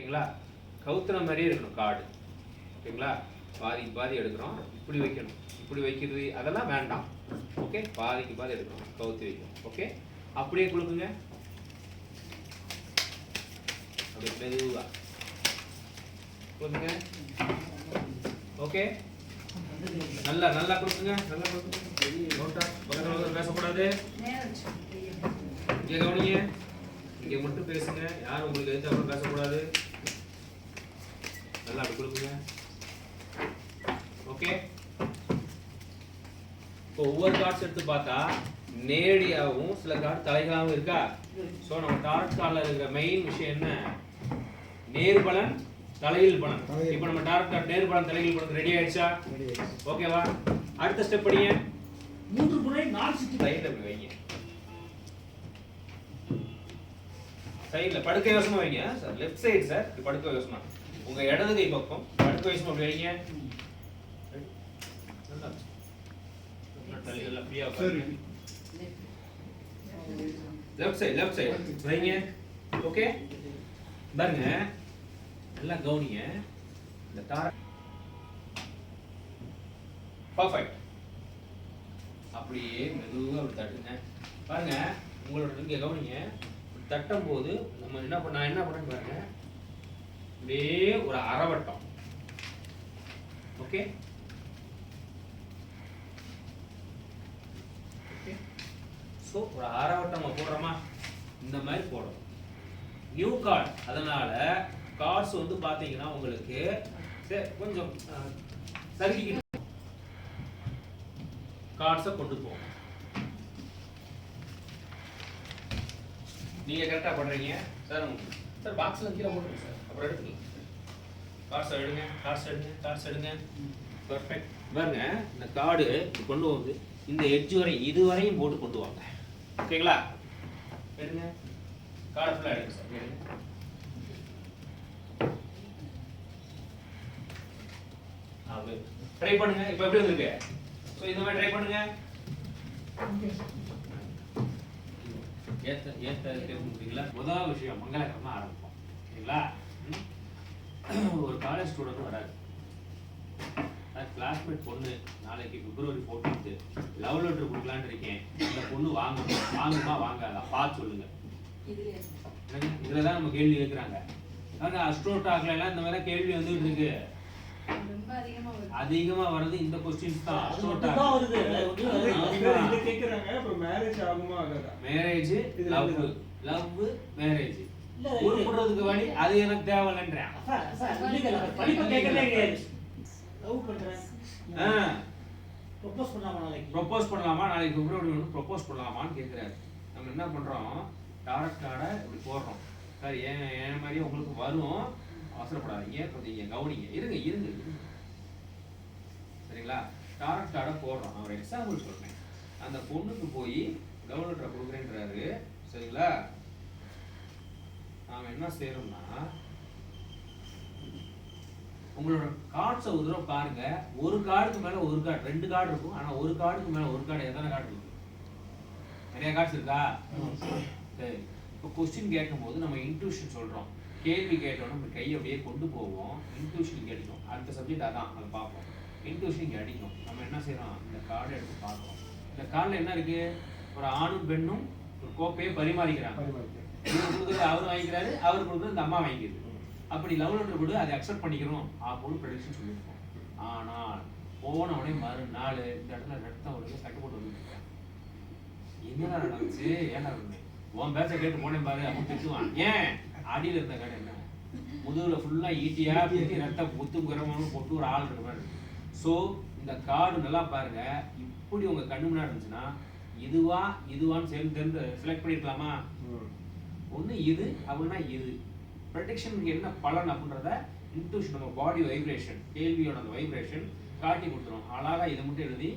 ஓகேங்களா? கவுத்துற மாதிரியே இருக்கணும் கார்டு. ஓகேங்களா? பாதிக்கு பாதி எடுக்கிறோம், இப்படி வைக்கணும், இப்படி வைக்கிறது அதெல்லாம் வேண்டாம். ஓகே, பாதிக்கு பாதி எடுக்கணும், கவுத்து வைக்கணும். ஓகே, அப்படியே கொடுக்குங்க, அப்படியே மெதுவா கொடுங்க. ஓகே, நல்லா நல்லா கொடுக்குங்க, நல்லா கொடுக்குங்க. பேசக்கூடாது, இங்க கவனிங்க, இங்க மட்டும் பேசுங்க, யாரும் உங்களுக்கு எதிர்த்து அப்புறம் பேசக்கூடாது. நல்லா அப்படி கொடுக்குங்க. ஓகே, இப்போ ஒவ்வொரு கார்ட்ஸ் எடுத்து பார்த்தா நேரடியாகவும் சில கார்டு தலைகளாகவும் இருக்கா. ஸோ நம்ம டாரட் கார்டில் இருக்கிற மெயின் விஷயம் என்ன? நேர்பலன் தலையில் பலன். இப்போ நம்ம டாரட் கார்டு நேர்பலன் தலையில் பலன் ரெடி ஆயிடுச்சா? ஓகேவா? அடுத்த ஸ்டெப் படிங்க. 3 முறை 4 சுத்தி சைடுல இப்படி வைங்க, சைடுல படுக்கை யோசமா வைங்க சார். லெஃப்ட் சைடு சார், இப்படி படுக்கை யோசமா. உங்க இடது கை பக்கம் படுக்கை யோசமா அப்படி வைங்க. லெஃப்ட் சைடு வைங்க. ஓகே, பாருங்க, நல்லா கவனிங்க. இந்த டாரட் பர்ஃபெக்ட். அப்படியே மெதுவாக அப்படி தட்டுங்க. பாருங்க, உங்களோட இங்கே கவனிங்க. தட்டும் போது நம்ம நான் என்ன பண்ணேன்னு பாருங்க, அப்படியே ஒரு அரைவட்டம். ஓகே, ஸோ ஒரு அரைவட்டம் நம்ம போடுறோமா, இந்த மாதிரி போடணும். நியூ கார்டு, அதனால கார்ட்ஸ் வந்து பார்த்தீங்கன்னா உங்களுக்கு கொஞ்சம் சறுக்கிக்கிட்டு கார்ட்ஸை கொண்டு போகும். நீங்க கரெக்டா பண்றீங்க சார். சார் பாக்ஸ்ல கீழே போடுங்க சார், அப்புறம் எடுத்துக்கலாம். கார்ட்ஸ் எடுங்க. பெர்ஃபெக்ட். பாருங்க, இந்த கார்டு கொண்டு வந்து இந்த எட்ஜ் வரை இது வரையும் போட்டு கொண்டு வாங்க. ஓகேங்களா? எடுங்க, கார்டு ஃபுல்லா எடுங்க சார். எடுங்க. ட்ரை பண்ணுங்க. இப்போ எப்படி வந்திருக்கு? ஸோ இந்த மாதிரி ட்ரை பண்ணுங்க. முதல் விஷயம் மங்களகரமா ஆரம்பிப்போம். சரிங்களா? ஒரு காலேஜ் ஸ்டூடெண்ட் வராது, கிளாஸ்மேட் பொண்ணு நாளைக்கு February 14th லவ் லெட்டர் கொடுக்கலான்னு இருக்கேன், இந்த பொண்ணு வாங்குமா வாங்காதா பார்த்து சொல்லுங்க. இதுலதான் நம்ம கேள்வி கேட்கிறாங்க. அஸ்ட்ரோ டாக்ல எல்லாம் இந்த மாதிரி கேள்வி வந்துட்டு இருக்கு. அதிகமா வர்றது இந்த क्वेश्चंस தான். அஸ்ட்ரோ டாக் வருது. இத கேக்குறாங்க. அப்புறம் மேரேஜ் ஆகுமா ஆகாதா? மேரேஜ், லவ் மேரேஜ் உருப்படுறதுக்கு வழி அது எனக்கு தேவையில்லைன்றேன். படிப்பு கேட்கவே கிடையாது. லவ் பண்றேன், ப்ரோபோஸ் பண்ணலாமா நாளைக்கு February 1 ப்ரோபோஸ் பண்ணலாமான்னு கேட்குறாரு. நம்ம என்ன பண்ணுறோம், டாரட் கார்டை இப்படி போடுறோம். சார் ஏன் மாதிரியே உங்களுக்கு வரும், அவசரப்படாதீங்க, கொஞ்சம் கவனிங்க, இருங்க. சரிங்களா? டாரட் கார்டை போடுறோம். நான் ஒரு எக்ஸாம்பிள் சொல்கிறேன். அந்த பொண்ணுக்கு போய் லவ் லெட்டரை கொடுக்குறேன்றாரு. சரிங்களா? நாம் என்ன செய்யறோம்னா, உங்களோட கார்ட்ஸை ஒரு தடவை பாருங்க. ஒரு கார்டுக்கு மேல ஒரு கார்டு, 2 கார்டு இருக்கும். ஆனா ஒரு கார்டுக்கு மேல ஒரு கார்டு, எத்தனை கார்டு இருக்கு? நிறைய கார்ட்ஸ் இருக்கா? சரி, இப்போ கொஸ்டின் கேட்கும்போது நம்ம இன்ட்யூஷன் சொல்றோம். கேள்வி கேட்டோம், நம்ம கையை அப்படியே கொண்டு போவோம். இன்ட்யூஷன் அடிக்கும். அடுத்த சப்ஜெக்ட் அதான், அதை பார்ப்போம். இன்ட்யூஷன் இங்கே அடிக்கும். நம்ம என்ன செய்யறோம், இந்த கார்டை எடுத்து பார்க்குறோம். இந்த கார்டில் என்ன இருக்கு? ஒரு ஆணும் பெண்ணும் ஒரு கோப்பையை பரிமாறிக்கிறாங்க. இவர் கொடுக்குறது அவர் வாங்கிக்கிறாரு, அவர் கொடுக்குறது இந்த அம்மா வாங்கிக்கிறது. அப்படி லவ் லெட்டர் கூட அதை அக்செப்ட் பண்ணிக்கிறோம் அப்படின்னு ப்ரெடிக்ஷன் சொல்லியிருக்கோம். ஆனால் போனவனே மறுநாள் இந்த இடத்துல ரத்தம் வருது, சட்டை போட்டு வந்துருக்கேன். என்னடா நடந்துச்சு, ஏன்னா உன் பேச்ச கேட்டு போனேன் பாரு அப்படின்னு திட்டுவான். ஏன்? அடியில் இருந்த கடை என்ன, முதுகுல ஃபுல்லா ஈட்டியா பிடிச்சி ரத்தம் முத்தும் குரமானு போட்டு ஒரு ஆள் இருக்க மாதிரி. ஸோ இந்த கார்டு நல்லா பாருங்க. இப்படி உங்க கண்ணு முன்னாடி இருந்துச்சுன்னா இதுவான்னு சேர்ந்து செலக்ட் பண்ணிருக்கலாமா? ஒன்று இது அப்படின்னா இது. ப்ரெடிக்ஷனுக்கு என்ன பலன் அப்படின்றத இன்ட்யூஷன், நம்ம பாடி வைப்ரேஷன், கேள்வியோட அந்த வைப்ரேஷன் காட்டி கொடுத்துரும். அழகா இதை மட்டும் எழுதி,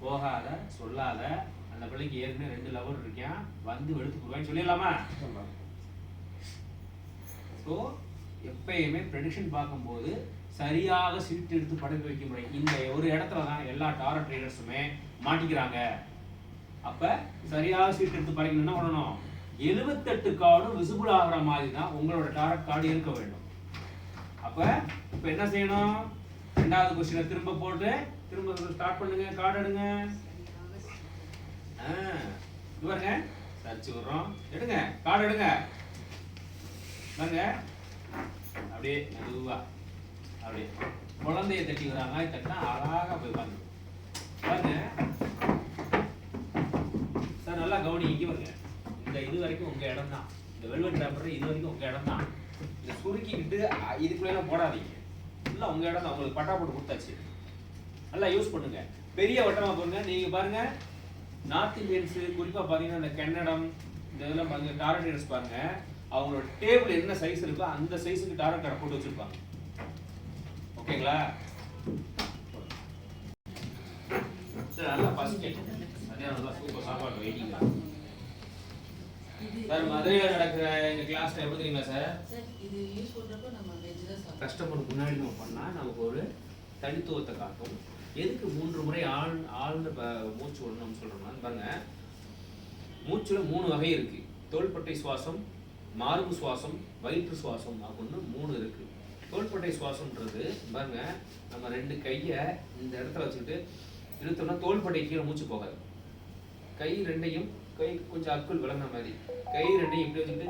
போகாத சொல்லாத, அந்த பிள்ளைக்கு ஏற்கனவே 2 லவர் இருக்கான், வந்து வெளுத்து போடுவான்னு சொல்லிடலாமா? ஸோ எப்பயுமே ப்ரெடிக்ஷன் பார்க்கும்போது சரியாக சீட்டு எடுத்து படுக்க வைக்க முறை. இந்த ஒரு இடத்துல தான் எல்லா டாரட் ட்ரேடர்ஸுமே மாட்டிக்கிறாங்க. அப்ப சரியாக சீட்டு எடுத்து படைக்கணும். என்ன பண்ணணும்? 78 கார்டும் விசிபிள் ஆகிற மாதிரி தான் உங்களோட டாரட் கார்டு இருக்க வேண்டும். அப்ப இப்ப என்ன செய்யணும்? ரெண்டாவது கொஸ்டினை திரும்ப போட்டு திரும்ப ஸ்டார்ட் பண்ணுங்க. கார்டு எடுங்க. இது பாருங்க, சர்ச் விடுறோம். எடுங்க, கார்டு எடுங்க. பாருங்க, அப்படியே மெதுவா அப்படியே குழந்தைய தட்டி வர மாதிரி தட்டினா அழகா போய் பாருங்க. பாருங்க சார், நல்லா கவனி. இங்கே பாருங்க, இந்த இது வரைக்கும் உங்க இடம் தான். இந்த வெல்வெட் பேப்பர் இது வரைக்கும் உங்க இடம் தான். இதை சுருக்கிக்கிட்டு இதுக்குள்ளெல்லாம் போடாதீங்க. ஃபுல்லாக உங்க இடம் தான். உங்களுக்கு பட்டா போட்டு கொடுத்தாச்சு. நல்லா யூஸ் பண்ணுங்க. பெரிய வட்டமா பாருங்க. நீங்க பாருங்க, நார்த் இந்தியன்ஸ் குறிப்பா பாத்தீங்கன்னா இந்த கன்னடம் இந்த இதெல்லாம் பாருங்க, டாரட் ரைடர்ஸ் பாருங்க, அவங்களோட டேபிள் என்ன சைஸ் இருக்கோ அந்த சைஸுக்கு டாரட் கார்டை போட்டு வச்சிருப்பாங்க. ஓகேங்களா? சார் நல்லா பசிக்க மதியானம் தான் சூப்பர் சாப்பாடு வெயிட்டிங். சார், மதுரையில் நடக்கிற எங்க கிளாஸ்ல எப்படி தெரியுங்களா சார்? இது யூஸ் பண்றப்ப நம்ம வெஜ் தான் சாப்பிடுவோம். கஸ்டமருக்கு முன்னாடி நம்ம பண்ணா நமக்கு ஒரு தனித்துவத்தை காட்டும். எதுக்கு 3 முறை ஆழ்ந்த மூச்சு விடணும்னு சொல்றோம்னா பாருங்க, மூச்சுல 3 வகை இருக்கு. தோள்பட்டை சுவாசம், மார்பு சுவாசம், வயிற்று சுவாசம் அப்படின்னு 3 இருக்கு. தோள்பட்டை சுவாசம்ன்றது பாருங்க, நம்ம 2 கையை இந்த இடத்துல வச்சுக்கிட்டு இழுத்தோம்னா தோள்பட்டை கீழே மூச்சு போகாது. கை 2ஐயும் கை கொஞ்சம் அக்குள் விளங்குற மாதிரி கை 2ஐயும் இப்படி வச்சுக்கிட்டு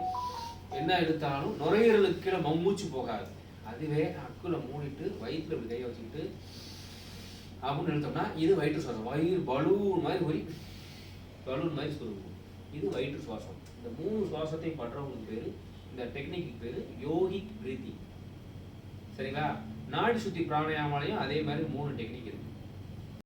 என்ன இழுத்தாலும் நுரையீரலுக்கு கீழே மூச்சு போகாது. அதுவே அக்குள்ள மூடிட்டு வயிற்றுல இப்படி கையை வச்சுக்கிட்டு அப்படின்னு இழுத்தோம்னா இது வயிற்று சுவாசம். வயிறு பலூன் மாதிரி சுருங்கும். இது வயிற்று சுவாசம். இந்த 3 சுவாசத்தையும் பண்றவங்களுக்கு பேரு, இந்த டெக்னிக்கு பேரு யோகிக் பிரீத்திங். சரிங்களா? நாடி சுத்தி பிராணாயாமாலையும் அதே மாதிரி 3 டெக்னிக் இருக்கு.